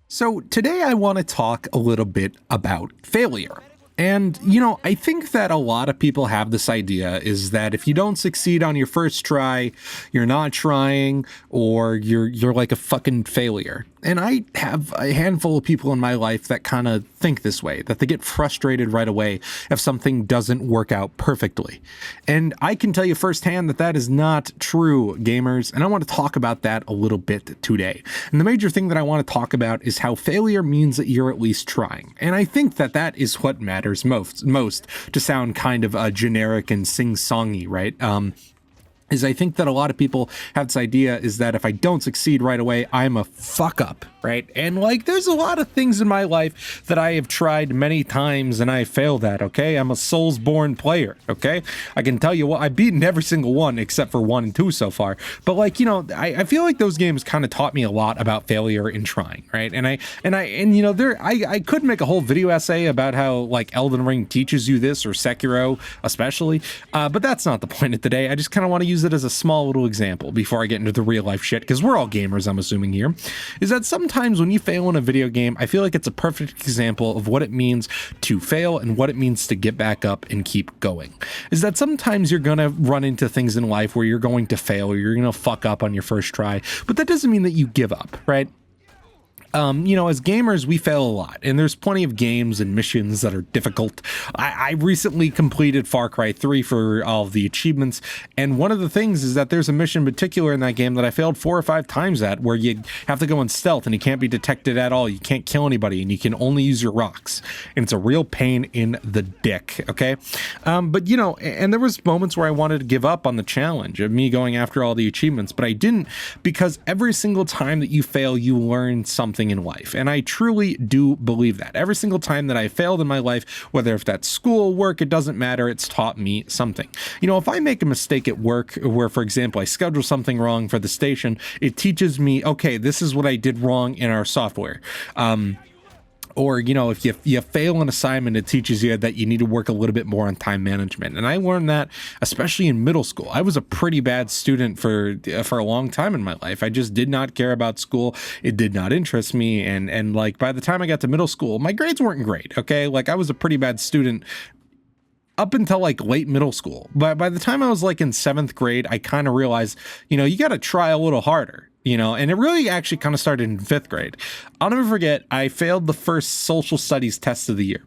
So today I want to talk a little bit about failure. And, I think that a lot of people have this idea is that if you don't succeed on your first try, you're not trying or you're like a fucking failure. And I have a handful of people in my life that kind of think this way, that they get frustrated right away if something doesn't work out perfectly. And I can tell you firsthand that that is not true, gamers, and I want to talk about that a little bit today. And the major thing that I want to talk about is how failure means that you're at least trying. And I think that that is what matters most to sound kind of generic and sing-songy, right? Is I think that a lot of people have this idea is that if I don't succeed right away, I'm a fuck up, right? And there's a lot of things in my life that I have tried many times and I failed at, okay? I'm a Souls-born player, okay? I can tell you what, I've beaten every single one except for 1 and 2 so far. But I feel like those games kind of taught me a lot about failure in trying, right? And I could make a whole video essay about how Elden Ring teaches you this, or Sekiro especially, but that's not the point of today. I just kind of want to use it as a small little example before I get into the real life shit, because we're all gamers, I'm assuming here, is that sometimes when you fail in a video game, I feel like it's a perfect example of what it means to fail and what it means to get back up and keep going. Is that sometimes you're going to run into things in life where you're going to fail or you're going to fuck up on your first try, but that doesn't mean that you give up, right? As gamers, we fail a lot, and there's plenty of games and missions that are difficult. I recently completed Far Cry 3 for all of the achievements, and one of the things is that there's a mission in particular in that game that I failed 4 or 5 times at, where you have to go in stealth and you can't be detected at all. You can't kill anybody, and you can only use your rocks, and it's a real pain in the dick, okay? And there was moments where I wanted to give up on the challenge of me going after all the achievements, but I didn't, because every single time that you fail, you learn something in life. And I truly do believe that. Every single time that I failed in my life, whether if that's school, work, it doesn't matter, it's taught me something. If I make a mistake at work where, for example, I schedule something wrong for the station, it teaches me, okay, this is what I did wrong in our software. Or, if you fail an assignment, it teaches you that you need to work a little bit more on time management. And I learned that, especially in middle school. I was a pretty bad student for a long time in my life. I just did not care about school. It did not interest me. And by the time I got to middle school, my grades weren't great, okay? I was a pretty bad student up until late middle school. But by the time I was in 7th grade, I kind of realized, you got to try a little harder. And it really actually kind of started in 5th grade. I'll never forget, I failed the first social studies test of the year.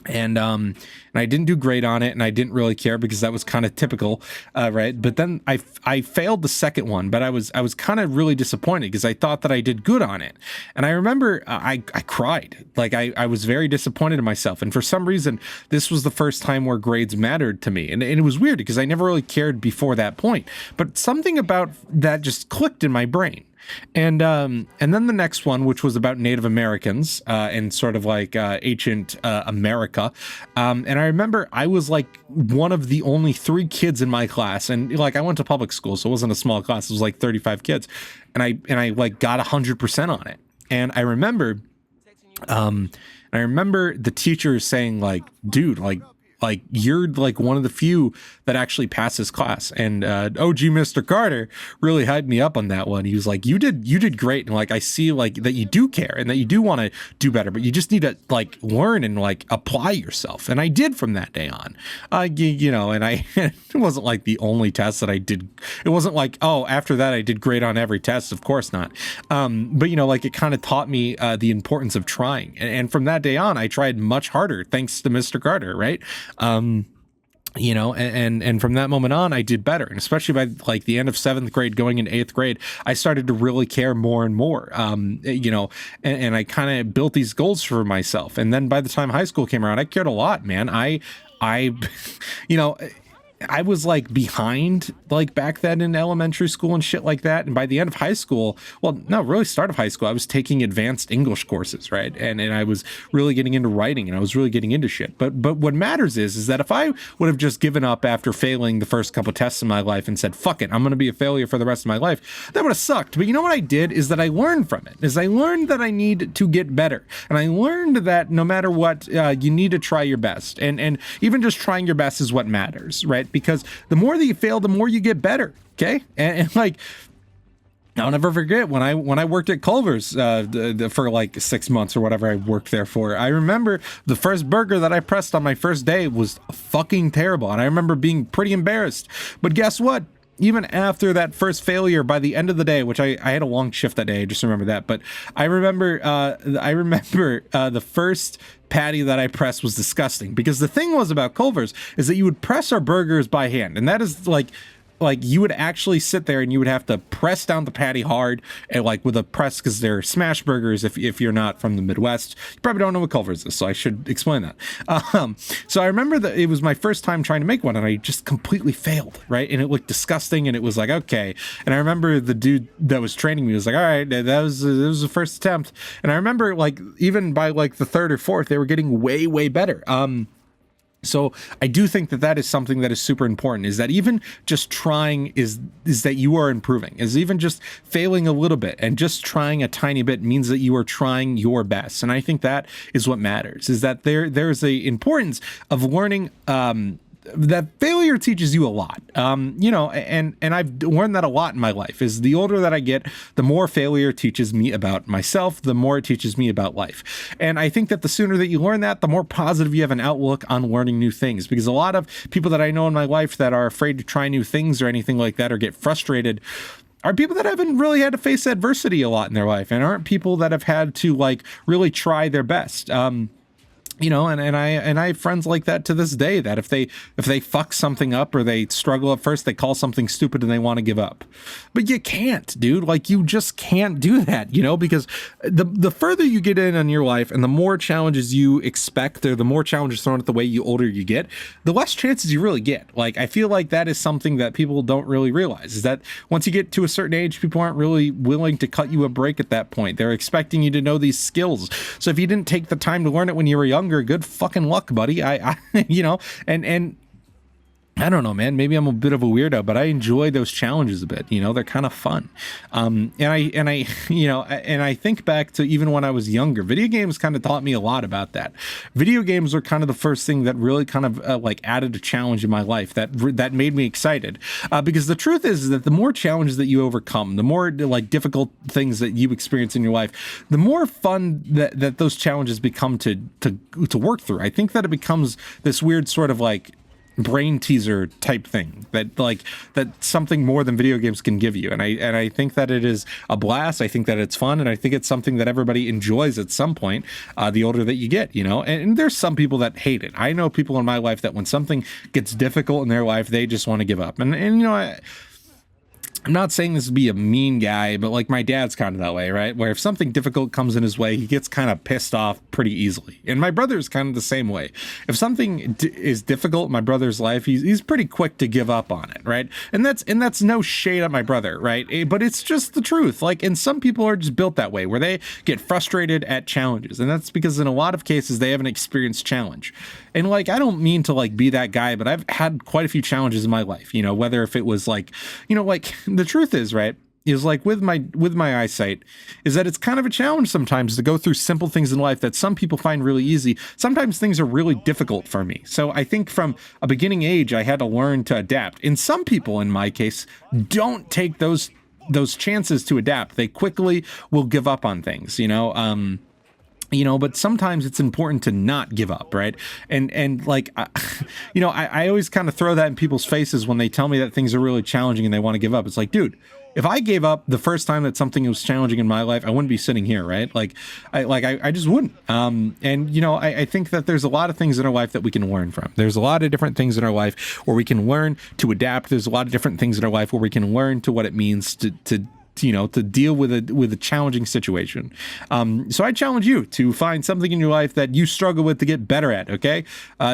And I didn't do great on it, and I didn't really care because that was kind of typical, right? But then I failed the second one, but I was kind of really disappointed because I thought that I did good on it. And I remember I cried. I was very disappointed in myself. And for some reason, this was the first time where grades mattered to me. And it was weird because I never really cared before that point. But something about that just clicked in my brain. And then the next one, which was about Native Americans and sort of ancient America. And I remember I was one of the only 3 kids in my class. And I went to public school, so it wasn't a small class. It was 35 kids. And I got 100% on it. And I remember the teacher saying dude, you're one of the few that actually passed this class. And OG Mr. Carter really hyped me up on that one. He was like, you did great. And I see that you do care and that you do want to do better, but you just need to learn and apply yourself. And I did from that day on. And I it wasn't the only test that I did. It wasn't after that I did great on every test. Of course not. But it kind of taught me the importance of trying. And from that day on, I tried much harder thanks to Mr. Carter, right? And from that moment on, I did better. And especially by the end of 7th grade, going into 8th grade, I started to really care more and more, and I kind of built these goals for myself. And then by the time high school came around, I cared a lot, man. I I was behind back then in elementary school and shit like that. And by the end of high school, well, no, really start of high school, I was taking advanced English courses, right? And I was really getting into writing and I was really getting into shit. But what matters is that if I would have just given up after failing the first couple tests in my life and said, fuck it, I'm going to be a failure for the rest of my life, that would have sucked. But you know what I did is that I learned from it, is I learned that I need to get better. And I learned that no matter what, you need to try your best. And even just trying your best is what matters, right? Because the more that you fail, the more you get better. Okay. And I'll never forget when I worked at Culver's for like 6 months or whatever I worked there for. I remember the first burger that I pressed on my first day was fucking terrible, and I remember being pretty embarrassed. But guess what? Even after that first failure, by the end of the day, which I had a long shift that day, I just remember that. But I remember the first patty that I pressed was disgusting, because the thing was about Culver's is that you would press our burgers by hand, and that is like you would actually sit there and you would have to press down the patty hard, and like with a press, because they're smash burgers. If you're not from the Midwest, you probably don't know what Culver's is, so I should explain that. So I remember that it was my first time trying to make one, and I just completely failed, right? And it looked disgusting, and it was like, okay. And I remember the dude that was training me was like, all right, that was the first attempt. And I remember like even by like the third or fourth, they were getting way better. So I do think that that is something that is super important, is that even just trying is that you are improving, is even just failing a little bit and just trying a tiny bit means that you are trying your best. And I think that is what matters, is that there's a importance of learning, that failure teaches you a lot. And I've learned that a lot in my life. Is the older that I get, the more failure teaches me about myself, the more it teaches me about life. And I think that the sooner that you learn that, the more positive you have an outlook on learning new things. Because a lot of people that I know in my life that are afraid to try new things or anything like that, or get frustrated, are people that haven't really had to face adversity a lot in their life, and aren't people that have had to like really try their best. And I have friends like that to this day, that if they fuck something up or they struggle at first, they call something stupid and they want to give up. But you can't, dude. Like, you just can't do that, because the further you get in your life and the more challenges you expect, or the more challenges thrown at the way you older you get, the less chances you really get. Like, I feel like that is something that people don't really realize, is that once you get to a certain age, people aren't really willing to cut you a break at that point. They're expecting you to know these skills. So if you didn't take the time to learn it when you were young, good fucking luck, buddy. And I don't know, man, maybe I'm a bit of a weirdo, but I enjoy those challenges a bit. They're kind of fun. And I think back to even when I was younger, video games kind of taught me a lot about that. Video games were kind of the first thing that really kind of like added a challenge in my life that made me excited. Because the truth is that the more challenges that you overcome, the more like difficult things that you experience in your life, the more fun that those challenges become to work through. I think that it becomes this weird sort of like brain teaser type thing that something more than video games can give you. And I think that it is a blast. I think that it's fun. And I think it's something that everybody enjoys at some point, the older that you get, and there's some people that hate it. I know people in my life that when something gets difficult in their life, they just want to give up. And I'm not saying this to be a mean guy, but like my dad's kind of that way, right? Where if something difficult comes in his way, he gets kind of pissed off pretty easily. And my brother's kind of the same way. If something is difficult in my brother's life, he's pretty quick to give up on it, right? And that's no shade at my brother, right? But it's just the truth. Like, and some people are just built that way, where they get frustrated at challenges. And that's because in a lot of cases, they haven't experienced challenge. And like, I don't mean to like be that guy, but I've had quite a few challenges in my life, whether if it was like, like the truth is, right, is like with my eyesight, is that it's kind of a challenge sometimes to go through simple things in life that some people find really easy. Sometimes things are really difficult for me. So I think from a beginning age, I had to learn to adapt. And some people, in my case, don't take those chances to adapt. They quickly will give up on things, but sometimes it's important to not give up, right? And like, I always kind of throw that in people's faces when they tell me that things are really challenging and they want to give up. It's like, dude, if I gave up the first time that something was challenging in my life, I wouldn't be sitting here, right? I just wouldn't. I think that there's a lot of things in our life that we can learn from. There's a lot of different things in our life where we can learn to adapt. There's a lot of different things in our life where we can learn to what it means to deal with a challenging situation. So I challenge you to find something in your life that you struggle with to get better at. Okay.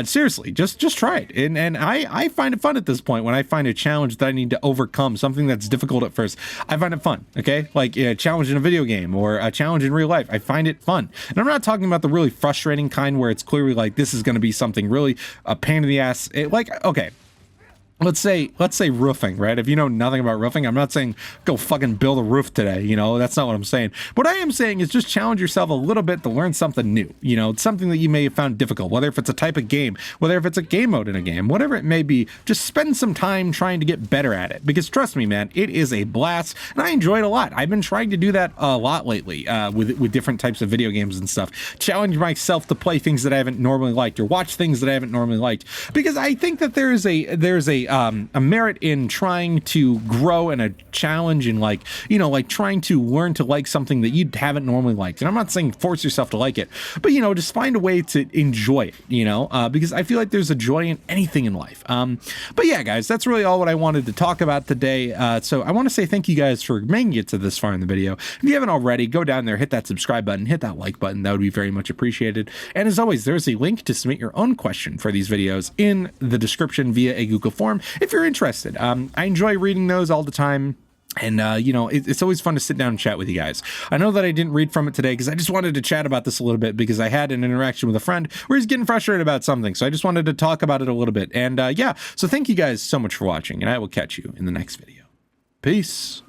Seriously, just try it. And I find it fun at this point when I find a challenge that I need to overcome, something that's difficult at first. I find it fun. Okay. Like a challenge in a video game or a challenge in real life. I find it fun. And I'm not talking about the really frustrating kind where it's clearly like, this is going to be something really a pain in the ass. Okay. let's say roofing, right? If you know nothing about roofing, I'm not saying go fucking build a roof today, you know, that's not what I'm saying. What I am saying is just challenge yourself a little bit to learn something new, you know, something that you may have found difficult, whether if it's a type of game, whether if it's a game mode in a game, whatever it may be, just spend some time trying to get better at it, because trust me, man, it is a blast and I enjoy it a lot. I've been trying to do that a lot lately with different types of video games and stuff. Challenge myself to play things that I haven't normally liked or watch things that I haven't normally liked, because I think that there's a merit in trying to grow and a challenge in, like, you know, like trying to learn to like something that you haven't normally liked. And I'm not saying force yourself to like it, but, you know, just find a way to enjoy it, you know, because I feel like there's a joy in anything in life. But yeah, guys, that's really all what I wanted to talk about today. So I want to say thank you guys for making it to this far in the video. If you haven't already, go down there, hit that subscribe button, hit that like button. That would be very much appreciated. And as always, there's a link to submit your own question for these videos in the description via a Google form if you're interested. I enjoy reading those all the time. And, you know, it's always fun to sit down and chat with you guys. I know that I didn't read from it today because I just wanted to chat about this a little bit, because I had an interaction with a friend where he's getting frustrated about something. So I just wanted to talk about it a little bit. And yeah, so thank you guys so much for watching, and I will catch you in the next video. Peace.